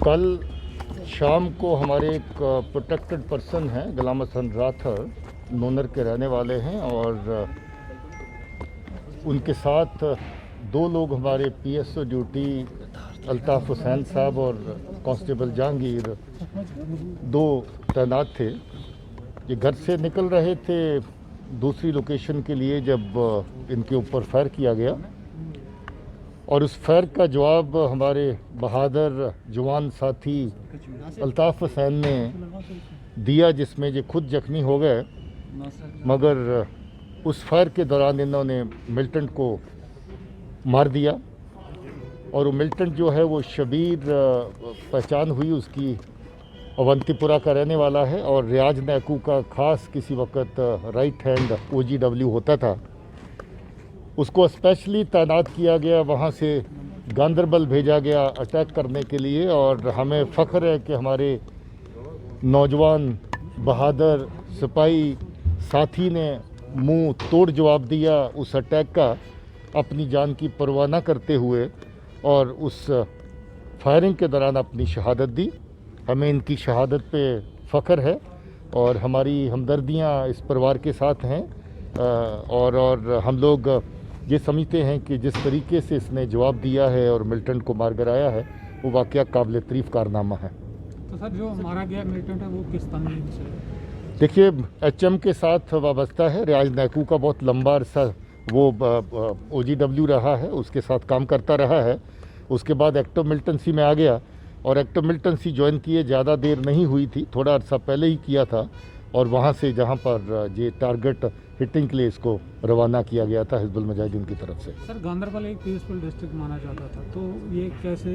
कल शाम को हमारे एक प्रोटेक्टेड पर्सन हैं गुलाम हसन राथर, नोनर के रहने वाले हैं, और उनके साथ दो लोग हमारे पीएसओ ड्यूटी अल्ताफ़ हुसैन साहब और कांस्टेबल जहांगीर दो तैनात थे। ये घर से निकल रहे थे दूसरी लोकेशन के लिए जब इनके ऊपर फायर किया गया, और उस फायर का जवाब हमारे बहादुर जवान साथी अल्ताफ़ हुसैन ने दिया, जिसमें ये खुद जख्मी हो गए। मगर उस फायर के दौरान इन्होंने मिलिटेंट को मार दिया, और वो मिलिटेंट जो है वो शबीर पहचान हुई, उसकी अवंतीपुरा का रहने वाला है और रियाज नैकू का खास किसी वक्त राइट हैंड OGW होता था। उसको स्पेशली तैनात किया गया, वहाँ से गांदरबल भेजा गया अटैक करने के लिए। और हमें फ़ख्र है कि हमारे नौजवान बहादुर सिपाही साथी ने मुंह तोड़ जवाब दिया उस अटैक का, अपनी जान की परवाह न करते हुए, और उस फायरिंग के दौरान अपनी शहादत दी। हमें इनकी शहादत पे फ़ख्र है और हमारी हमदर्दियाँ इस परिवार के साथ हैं। और हम लोग ये समझते हैं कि जिस तरीके से इसने जवाब दिया है और मिलिटेंट को मार गिराया है, वो वाक़या काबिल तारीफ़ कारनामा है। तो सर, जो मारा गया मिलिटेंट है वो किस तंजीम से? देखिए, HM के साथ वाबस्ता है। रियाज नैकू का बहुत लंबा अरसा वो OGW रहा है, उसके साथ काम करता रहा है। उसके बाद एक्टिव मिलिटेंसी में आ गया, और एक्टिव मिलिटेंसी ज्वाइन किए ज़्यादा देर नहीं हुई थी, थोड़ा अर्सा पहले ही किया था। और वहाँ से जहाँ पर ये टारगेट हिटिंग के लिए इसको रवाना किया गया था हिजबुल मुजाहिदीन की तरफ से। सर, गांदरबल एक पीसफुल डिस्ट्रिक्ट माना जाता था, तो ये कैसे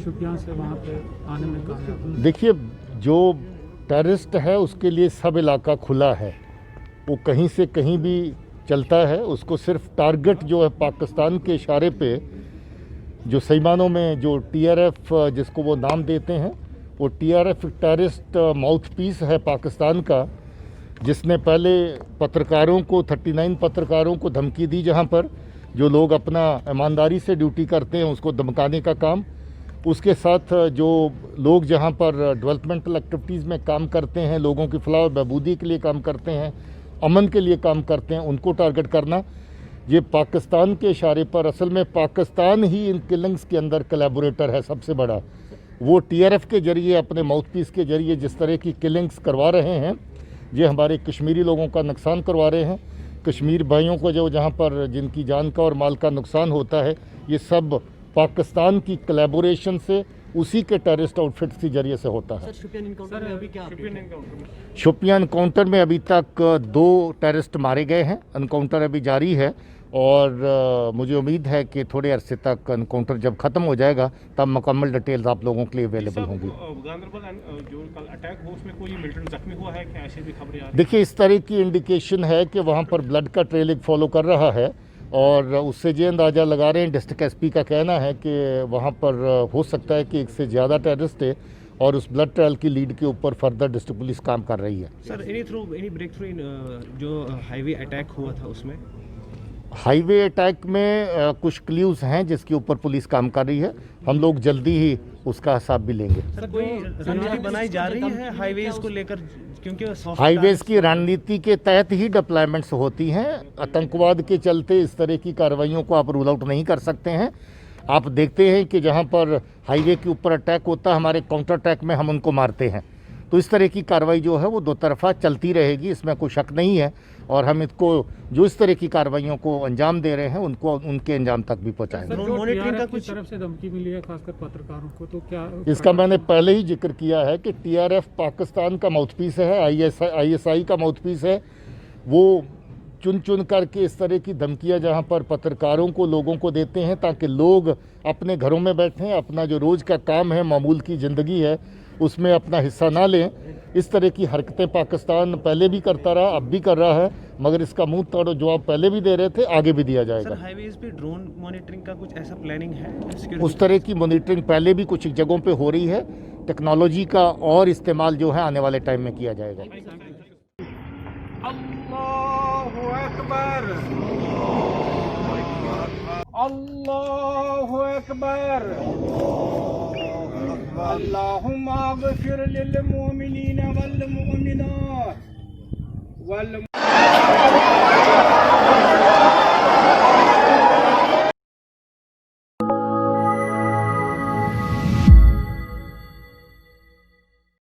शुपियां से वहाँ पे आने में कामयाब? देखिए, जो टेररिस्ट है उसके लिए सब इलाका खुला है, वो कहीं से कहीं भी चलता है। उसको सिर्फ टारगेट जो है पाकिस्तान के इशारे पे, जो सईमानों में जो TRF जिसको वो नाम देते हैं, वो TRF टेररिस्ट माउथ पीस है पाकिस्तान का, जिसने पहले पत्रकारों को 39 पत्रकारों को धमकी दी, जहां पर जो लोग अपना ईमानदारी से ड्यूटी करते हैं उसको धमकाने का काम। उसके साथ जो लोग जहां पर डेवलपमेंटल एक्टिविटीज़ में काम करते हैं, लोगों की फलाह और बहबूदी के लिए काम करते हैं, अमन के लिए काम करते हैं, उनको टारगेट करना। ये पाकिस्तान के इशारे पर, असल में पाकिस्तान ही इन किलिंग्स के अंदर कोलैबोरेटर है सबसे बड़ा। वो TRF के जरिए, अपने माउथपीस के जरिए जिस तरह की किलिंग्स करवा रहे हैं, ये हमारे कश्मीरी लोगों का नुकसान करवा रहे हैं। कश्मीर भाइयों को जो जहाँ पर जिनकी जान का और माल का नुकसान होता है, ये सब पाकिस्तान की कोलैबोरेशन से, उसी के टेररिस्ट आउटफिट्स के जरिए से होता है। शोपियां एनकाउंटर में अभी तक 2 टेररिस्ट मारे गए हैं। एनकाउंटर अभी जारी है, और मुझे उम्मीद है कि थोड़े अरसे तक एनकाउंटर जब ख़त्म हो जाएगा तब मुकम्मल डिटेल्स आप लोगों के लिए अवेलेबल होंगी। जो कल अटैक हुआ उसमें कोई मिलिटेंट जख्मी हुआ है क्या? ऐसी भी खबरें आ रही हैं। देखिए, इस तरह की इंडिकेशन है कि वहाँ पर ब्लड का ट्रेलिंग फॉलो कर रहा है, और उससे ये अंदाज़ा लगा रहे हैं, डिस्ट्रिक्ट SP का कहना है कि वहाँ पर हो सकता है कि 1 से ज़्यादा टेररिस्ट थे, और उस ब्लड ट्रायल की लीड के ऊपर फर्दर डिस्ट्रिक्ट पुलिस काम कर रही है। सर, एनी ब्रेक थ्रू जो हाईवे अटैक हुआ था उसमें? हाईवे अटैक में कुछ क्ल्यूज़ हैं जिसके ऊपर पुलिस काम कर रही है। हम लोग जल्दी ही उसका हिसाब भी लेंगे। सर, कोई रणनीति बनाई जा रही है हाईवेज को लेकर? क्योंकि हाईवेज की रणनीति के तहत ही डिप्लॉयमेंट्स होती हैं। आतंकवाद के चलते इस तरह की कार्रवाइयों को आप रूल आउट नहीं कर सकते हैं। आप देखते हैं कि जहां पर हाईवे के ऊपर अटैक होता है, हमारे काउंटर अटैक में हम उनको मारते हैं। तो इस तरह की कार्रवाई जो है वो दो तरफा चलती रहेगी, इसमें कोई शक नहीं है। और हम इसको, जो इस तरह की कार्रवाइयों को अंजाम दे रहे हैं, उनको उनके अंजाम तक भी पहुँचाएंगे। मॉनिटरिंग का कुछ तरफ से धमकी मिली है खासकर पत्रकारों को, तो क्या इसका मैंने पहले ही जिक्र किया है कि TRF पाकिस्तान का माउथपीस है, ISI का माउथपीस है। वो चुन चुन करके इस तरह की धमकियां जहां पर पत्रकारों को, लोगों को देते हैं, ताकि लोग अपने घरों में बैठें, अपना जो रोज़ का काम है, मामूल की ज़िंदगी है, उसमें अपना हिस्सा ना लें। इस तरह की हरकतें पाकिस्तान पहले भी करता रहा, अब भी कर रहा है, मगर इसका मुंह तोड़ जवाब पहले भी दे रहे थे, आगे भी दिया जाएगा। सर, हाईवेज पे ड्रोन मॉनिटरिंग का कुछ ऐसा प्लानिंग है? उस तरह की मॉनिटरिंग पहले भी कुछ जगहों पे हो रही है। टेक्नोलॉजी का और इस्तेमाल जो है आने वाले टाइम में किया जाएगा। अल्लाहु अकबर, अल्लाहु अकबर। अल्लाहुम्मा अग़फ़िर लिल मोमिनीन वल मोमिनात वल